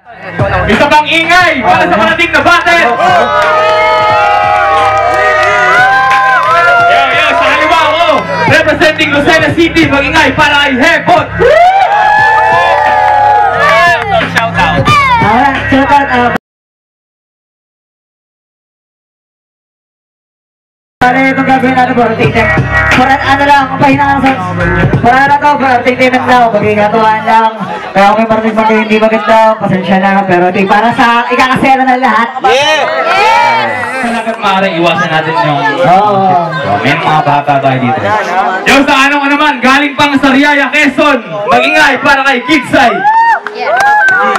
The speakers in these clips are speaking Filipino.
Isa pang ingay para sa parating na battle. Yo, sa kaliwa ako, representing Lucena City, mag-ingay para kay Hebot. Shout out. Shout out. Para itong gagawin natin bro, tingnan. Para ano lang, pahinaan sa... Para na to bro, tingnan lang, magigatuhan lang. Kaya kung may marating hindi maganda, pasensya na. Pero para sa ikakasera ng lahat. Yes! Talagang maaaring iwasan natin yung... May mga bata tayo dito. Yung sa ano ko naman, galing pang Sariaya, Quezon. Mag-ingay para kay Kidsay.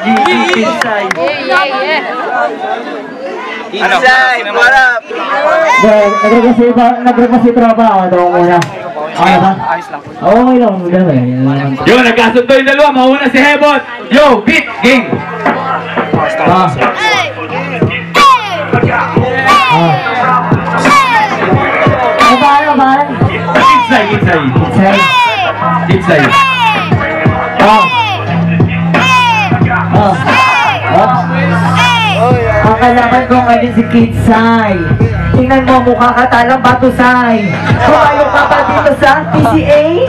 Kidsay. Kidsay, marap! Nag-request si tropa ako, ito muna. Okay ba? Okay lang, Yo, nagkasundo yung dalawa, mauna si Hebot. Yo, beat, game. Bahala. Kidsay. Ang kalaban ko ngayon si Kidsay. Tingnan mo, mukha ka talang batusay. Kumayo ka pa dito sa PCA?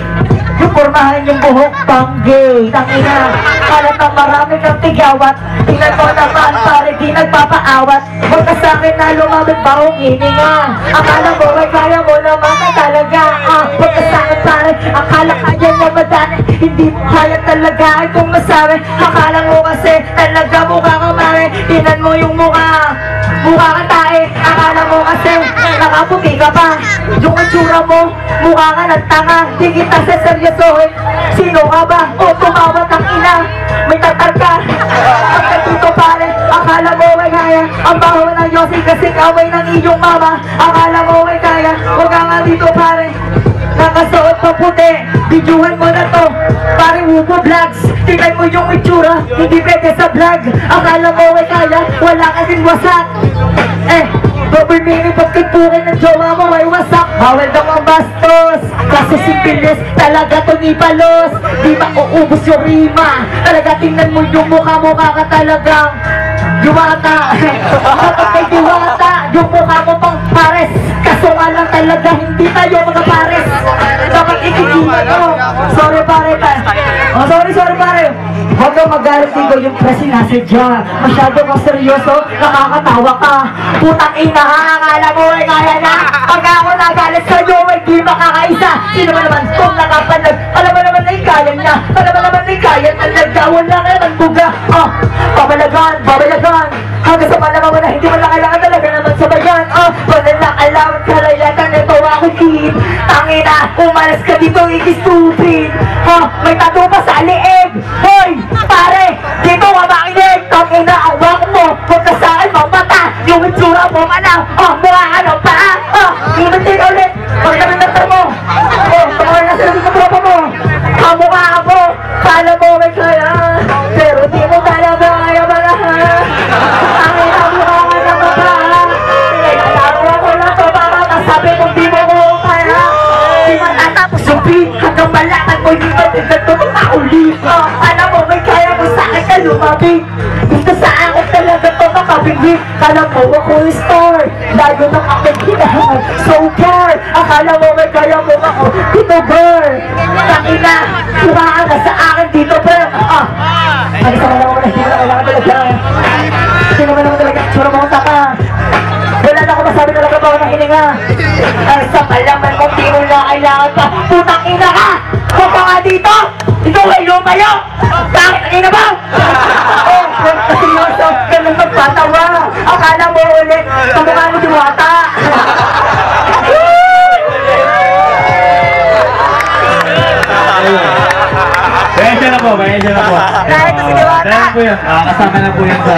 Yung pormahan yung buhok pang gay. Tangina, kalat na marami kang tigawat. Tingnan mo naman, pare di nagpapaawat. Huwag ka sa'kin na lumabit baong hininga. Akala mo ay kaya mo naman ay talaga. Huwag ka sa'kin pare, akala kaya na madani. Hindi mo kaya talaga ay kung masabi. Akala mo kasi talaga mukha kang mare. Tingnan mo yung mukha kang tae. Akala mo kasi nakaputi ka pa. Yung itsura mo, mukha ka ng tanga. Di kita seryosohin. Sino ka ba? O tumawat ang ina. May tatar ka. Pagkatito pare, akala mo ay kaya. Ang baho ng Yossi kasi kaway ng iyong mama. Akala mo ay kaya. Huwag ka nga dito pare. Nakasuot pa puti. Videohan mo na to. Pare Wubo Vlogs. Tingnan mo yung itsura. Hindi pwede sa vlog. Akala mo ay kaya. Wala kasing wasak. Double meaning pagkagpukin ng jowa mo ay wasak. Bawal daw ang bastos. Kasi simpilis talaga to ni Palos. Di mauubos yung rima. Talaga tingnan mo yung mukha ka talagang diwata. Kapag kay diwata, yung mukha mo pang pares. Kaso nga lang talaga hindi tayo mga pares. Dapat ikikilan mo. Sorry pare tayo. Sorry pare. Huwag kang magalit dito yung presi nasadya. Masyado kang seryoso, nakakatawa ka. Putang ina, akala mo ay kaya na. Pag ako nagalit sa'yo ay di makakaisa. Sino ba naman kung nakapanag? Alam mo naman ay kaya niya. Alam mo naman ay kaya talaga. Wala ka ng buga. Babalagan. Hanggang sa malaman mo na hindi mo na kailangan talaga naman sa bayan. Wala na alam, kalayatan nito ako kid. Tangina, umalas ka dito, iki-stupid. May tattoo pa sa liig. Hoy, pare, dito ka makinig. Tangina, awak mo. Huwag ka saan mamata. Yung itsura mo ka lang. Mukha ka ng paa. Inutin ulit. Huwag naman natar mo. Tungkol na sila sa tropa mo. Mukha ka mo. Kala mo may kaya. Pero di mo talaga kaya malahan. Tangina, mukha ka ng mata. Pinagalawa ko lang to para masabi kung di mo ko kaya. Di matatapos yung beat. Hanggang malakan mo di ba din na ito maulit. Alam mo may kaya mo sa akin ka lumabig. Dito sa akin talaga ito makabigit. Kala mo ako yung star. Layo ng aking hinahan. So far. Akala mo may kaya mo ako. Dito girl. Tangina. Tumaan na sa akin dito girl. Ano sa mga hindi mo na kailangan talaga. Hindi naman talaga. Sura mo ka. Wala na ako masabi talaga ba ng hininga. Ay sa palaman mo di mo na kailangan pa. Putang ina ka. Huwag ka nga dito. Ito kayo lumayo. Bakit ang ina ba? Seryoso, ganun magpatawa. Akala mo ulit, kamukha mo diwata. Pasensya na po. Ito si diwata. Dahil po yan, kasama na po yan sa...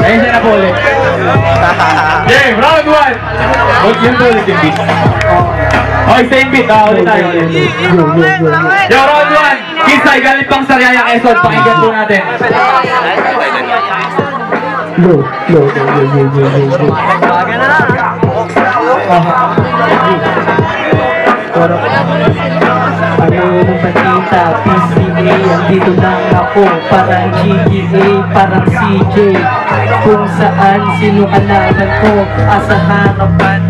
Pasensya na po ulit. Game, round 1. Huwag yun po ulit yung beat. Okay, same beat. Ulit tayo. Yo, round 1. Kidsay, galing pang Sariaya, Quezon. Pakinggan po natin. Low. Ano yung pantinta? PCA. Andito lang ako, parang GGA, parang CJ. Kung saan sino kalaban ko, asa harapan.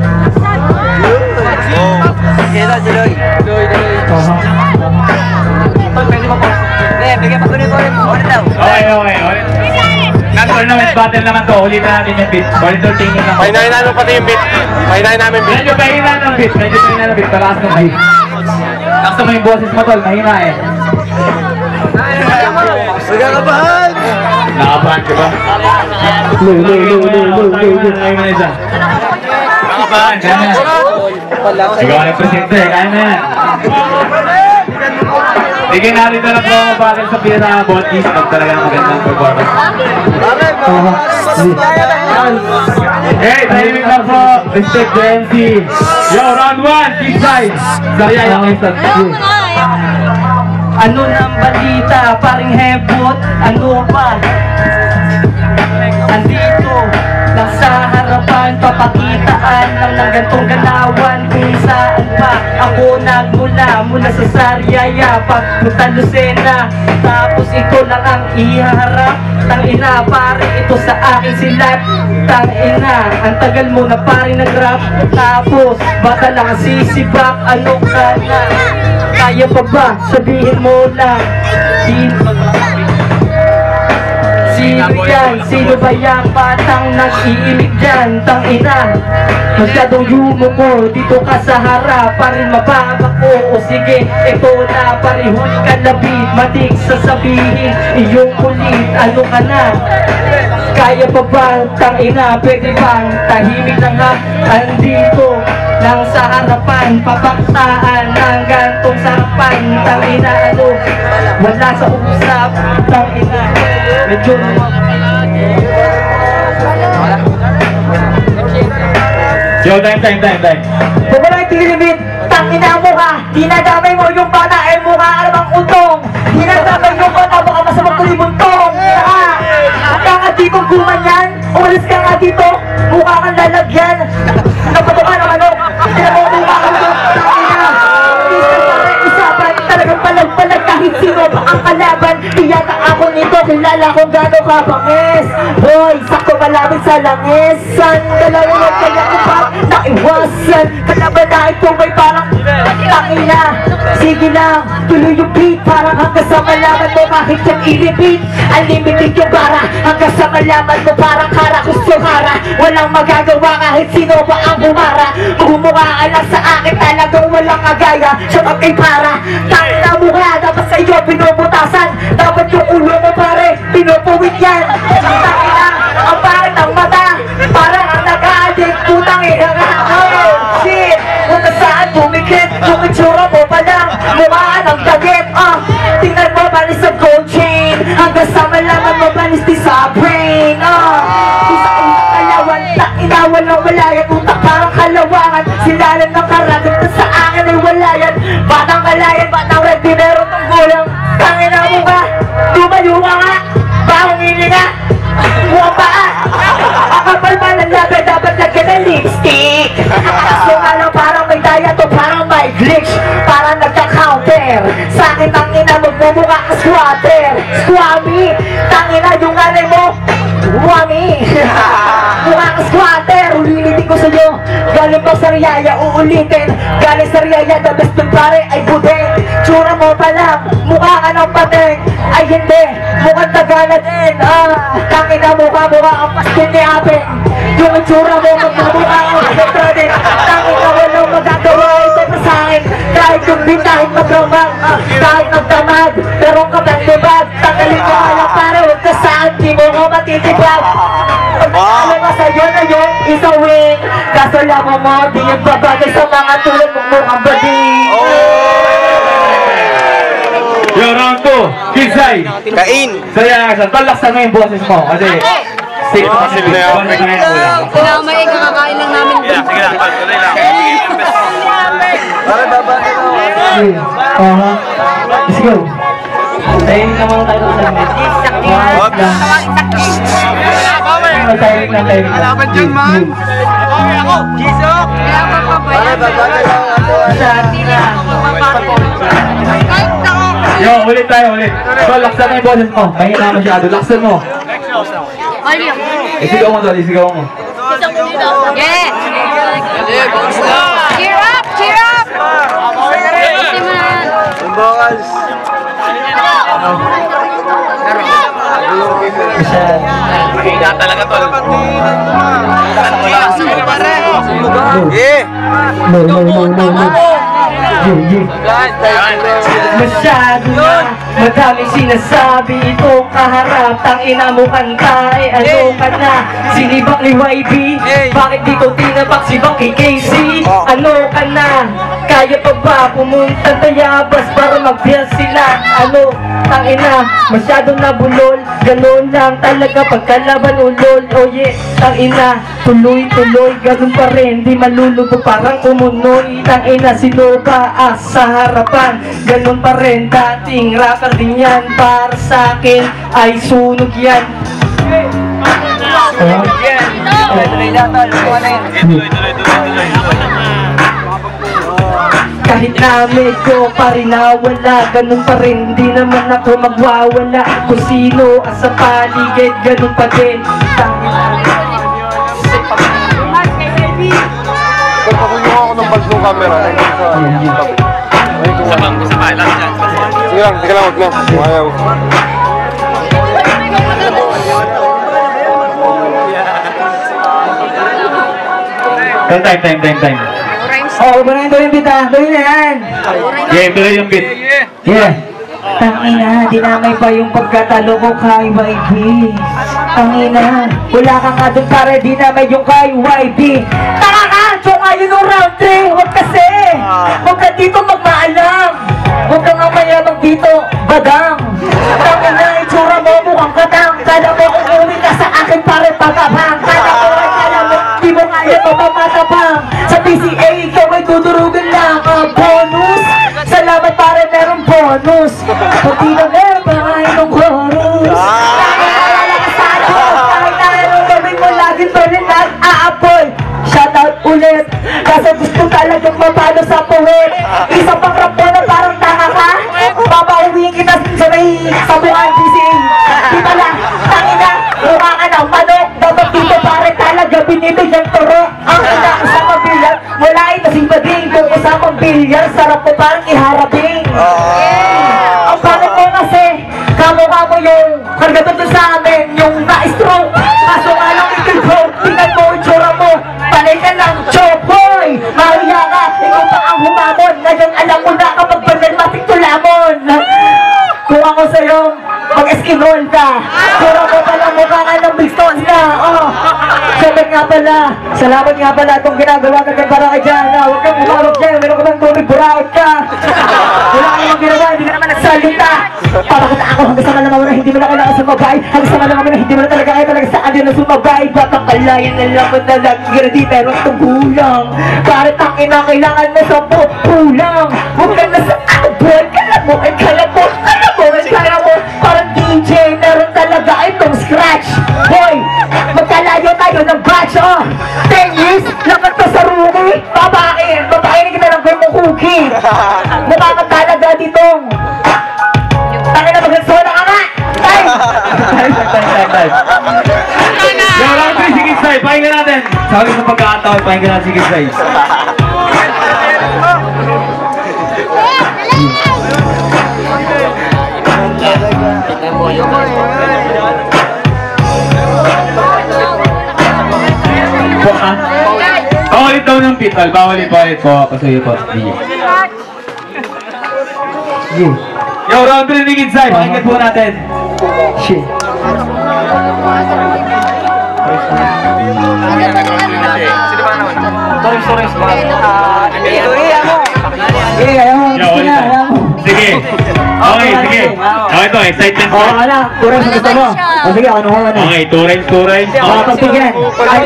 Kaya si Loy. Pwede mo po. Bigyan pa kunin ko ulit daw. Okay. Non-tournament battle naman to. Ulitin natin yung beat. For entertaining lang. Painahin namin pati yung beat. Painahin namin beat. Medyo mahina ng beat. Palakas ng beat. Gusto mo yung boses mo, tol. Mahina eh. Magkakabahan! Nakabahan ka ba? Ayaw mo na isa. Nakabahan. Kaya na yan. Ikaw ang presente. Kaya na yan. Bigyan natin ito ng promo battle sa Pira Botkies. Pag talagang magandang performance. Hey, timing lang po. Respect the MC. Yo, round 1. Keep side. Sorry, ayaw instant. Ano nang balita, paring hebot, ano pa? Andito, lang sa harapan, papakitaan ng gantong galawan. Kung saan pa ako mula sa Sariaya, pagpunta Lucena. Tapos ito lang ang iharap. Tangina, pare, ito sa akin silap. Tangina, ang tagal mo na pare nag-rap. Tapos, baka lang sisibak, ano ka na? Kaya pa ba? Sabihin mo lang. Sino yan? Sino ba yung batang nag-iimik dyan? Tangina, masyadong yumo ko. Dito ka sa harap, parin mababa ko. O sige, ito na, pari huli ka labit. Matik sasabihin, iyong kulit. Ano ka na? Kaya pa ba? Tangina, pwede bang tahimik na nga? Andito lang sa harapan, papaktaan ng gantong sarapan. Tangina, ano? Wala sa usap. Tangina, medyo Yo, time. Bumala yung tilimit, tangina mo ka. Dinadamay mo yung bata ay mukha ka namang utong. Dinadamay yung bata, baka masamang kulibuntong. Huwag ka nga dito gumanyan. Umalis ka nga dito, mukha kang lalagyan. Napato ka ng ano, mukha ka ng tangina. Isapan, talagang palag-palag kahit sino pa ang kalaban. Iyan ang ako nito, kilala kung gano'n ka bangis. Boy, sakto malapit sa langisan. Dalawa lang kaya ko pa naiwasan. Kalaban na ito may parang tangina. Sige lang, tuloy yung beat. Parang hanggang sa malaman mo kahit yung i-repeat. Unlimited yung bara, hanggang sa malaman mo parang kara kusuhara. Walang magagawa kahit sino pa ang bumara. Bumukha ka lang sa akin talagang walang agaya. Siya magkay para, tangina mo ka. Dapat sa iyo pinuputasan. Dapat yung ulo mo pare, pinupuwit yan. Tangina, ang pangit ang mata. Parang ang nag-a-addict, putang ina nga. Oh shit, kung nasaan bumikit. Yung itsura mo pa lang, mukha ng dagit. Tingnan mo balis sa gold chain. Hanggang sa malaman mo balis di sa brain. Kung sa utak kalawan, inawan ng walayan. Utak parang kalawangan, silalan ng karagat na sa akin ay walayan. Batang kalayan, batang red, dinero tong gulang. Tangina mo ka, tumayo ka nga. Bakong hininga, mukhang paa. Akapal man ang labi, dapat lagyan ng lipstick. So alam parang may daya to, parang may glitch. Parang nagka-counter. Sa akin tangina, magmumukha ka squatter. Squammy, tangina yung anay mo. Wami, mukha ka squatter. Ulitin ko sa'yo, galing pa sa Riyaya, uulitin. Galing sa Riyaya, the best ng pare ay budeng. Tsura mo pa lang, mukha ka ng pateng. Ay hindi, mukhang Tagala din. Tangina mukha ang paskin ni Aben. Yung itsura mo, magmumukha ang kasatra din. Tangina walang magagawa ito pa sa'kin. Kahit yung bintahit magramang, kahit magdamag, pero kapag libag, tanggalin mo alam pare, huwag ka saan, di mo ko matitibag. Pagkakala nga sa'yo na yung isa wing. Kaso lamang mo, di yung babagay sa mga tulad mong mukhang bading. Yo, round 2. Kidsay. Kain! Saya ka. Talaksan mo yung boses mo. Kasi safe na kasi. Kailangan may kakakain lang namin. Sige lang, tuloy lang. Para baba ka Let's go. Tayo naman tayo sa lamit. Tayo lang. Kalaban dyan, man! Ako! Jisok! Para baba ka lang ako. Sa atin na. Kahit ako. Yo, ulit tayo, ulit. So, laksan na yung boses mo. Mahina masyado. Laksan mo. Isigaw mo doon, isigaw mo. Yeah! Cheer up! Cheer up! Kasi mo na yan. Mahina talaga to. Masyado na madaming sinasabi itong kaharap. Tangina mo kanta ano ka na? Sinibak ni YB. Bakit dito tinabak si Bang KKC? Ano ka na? Kaya pa ba pumunta Tayabas para mag-bill sila? Ano? Tangina, masyadong nabulol. Ganun lang talaga pagkalaban ulol. Oh yeah, tangina, tuloy-tuloy, ganun pa rin. Di malulubog parang kumunoy. Tangina, sino ba sa harapan? Ganun pa rin, dating rapper din yan. Para sa akin ay sunog yan. Kahit na medyo pa rin nawala, ganun pa rin, di naman ako magwawala. Kung sino sa paligid, ganun pa din. Pagpakunin ako ng bag ng camera. Sige lang, teka lang, wag na. Ayaw. Time. Oh, ba na yung beat ah? Tuloy na yan. Yeah, tuloy yung beat. Yeah. Tangina, dinamay pa yung pagkatalo ko kay YB. Tangina, wala kang adun para dinamay yung kay YB. Tanga ka! So ngayon yung round 3, huwag kasi! Huwag ka dito magmaalam! Huwag kang mayabang dito, badang! Tangina, itsura mo mukhang katang. Kala mo umuwi ka sa akin pare patabang. Kala ko ay kala mo, di mo kaya to pamatapang. Sa PCA, ikaw ay tuturugan lang ang bonus. Salamat pare, merong bonus. Pati na meron pa kayo ng chorus. Kahit na anong gawin mo, laging pa rin nag-aapoy. Shoutout ulit, kasi gusto talagang mapalo sa puwet. Isa pang rap mo na parang tanga ka. Papauwiin kita sa may sabuhan PCA. Di pala, tangina, mukha ka ng manok. Dapat dito pare talaga binibigyan turo. Ang ina ko sa mabilang, wala ito si Bading. Kung usapang bilyar, sarap mo parang iharapin. Ang pangit mo kasi, kamukha mo yung karga doon sa amin, yung na-stroke. Kaso nga lang ikil-bro, tingnan mo yung tsura mo. Panay ka ng chopoy. Mahiya ka, ikaw pa ang humamon. Ngayon alam mo na kapag panalmatik tulamon. Kung ako sa'yo, mag-eskinol ka. Tsura mo pala mukha ka ng big stones na. Salamat nga pala itong ginagawa ka dyan para ka dyan. Huwag kang umarap dyan, meron ka bang tubig, buraot ka. Wala ka namang ginawa, hindi ka naman nagsalita. Papakita ako hanggang sa malamang na hindi mo na kailangan sumabay. Hanggang sa malamang na hindi mo na talaga kaya talaga saan din na sumabay. Baka kalayan na lang mo na lang giradi pero itong gulang. Para tangin na kailangan mo sa pulang. Huwag ka na sa boy, kala mo, kala mo. Parang DJ, meron talaga itong scratch. Boy, magkalayo tayo ng batch, oh. 10 years, lakas to sa rookie. Babae kita lang kayo mong cookie. Mukha ka talaga ditong tangin na magagsola ka nga. Time. Yo, round 3, sige Sai, pahinga natin. Sabi sa pagkakataon, pahinga natin, sige Sai. Bawal daw ng pitol, bawal po. Pasuyo po. Yo, round 3 ni Kidsai, pakinggan po natin. Shit. Sige. Okay, sige. Okay to, excitement po. Wala, kurang sa gusto mo. Sige, ano mo na. Okay, 2 rings. Pagpigyan.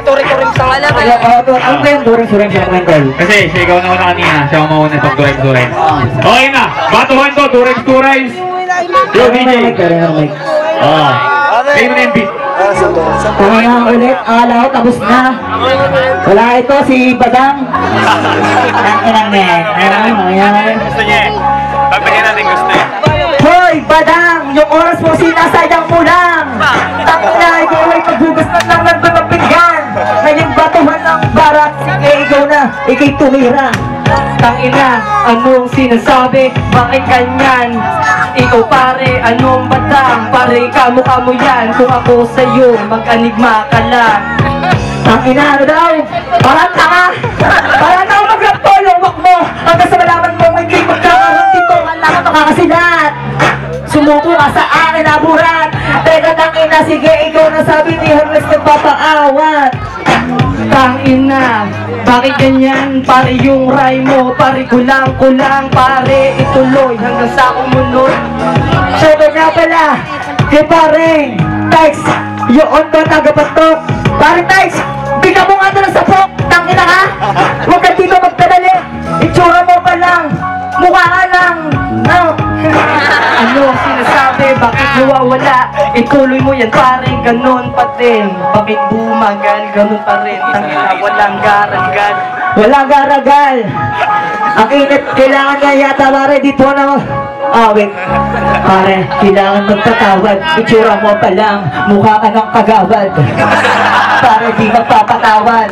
Turing sa alam. Ano ba yung turing sa kwentol? Kasi siya ikaw na una kanina, siya ang mauna pag 2 rings. Okay na, batuhan ko, 2 rings. Yo, DJ. Oo. Kayo mo na yung beat. Kumangang ulit, akala ko tapos na. Wala ito, si Badang. Ang inang men. Gusto niya eh. Pagbigyan natin gusto eh. Badang, yung oras mo sinasayang mo lang. Tangina, ikaw ay maghugas na lang ng mga pinggan. Ngayong batuhan ng barat, ikaw na, ikay tumira. Tangina, anong sinasabi? Bakit ganyan? Ikaw pare, anong batang? Pare, kamukha mo yan. Kung ako sa'yo, mag-anigma ka lang. Tangina, ano daw? Parang tanga! Parang tanga mag-rapolo, wak mo! Hanggang sa malaman mo, hindi magkakaroon dito, ang lakas makakasilat! Sumuko ka sa akin, aburat! Teka, tangina, sige, ikaw na sabi ni Hermes nagpapaawat! Tangina, bakit ganyan? Pare yung rhyme mo, pare kulang-kulang. Pare, ituloy hanggang sa kumunod. Sabi nga pala, kay paring, Tex, yun ba tagapatok? Paring Tex, bigyan mo nga doon sa pok, tangina ka! Huwag ka dito magpadali, itsura mo pa lang, mukha ka lang, no? Ano ang sinasabi? Bakit nawawala? Ituloy mo yan pare, ganun pa din. Bakit bumagal? Ganun pa rin. Tangina, walang garangal. Wala garagal. Ang init, kailangan nga yata pare dito na awit. Pare, kailangan magpatawad. Itsura mo pa lang, mukha ka ng kagawad. Pare, di magpapatawad.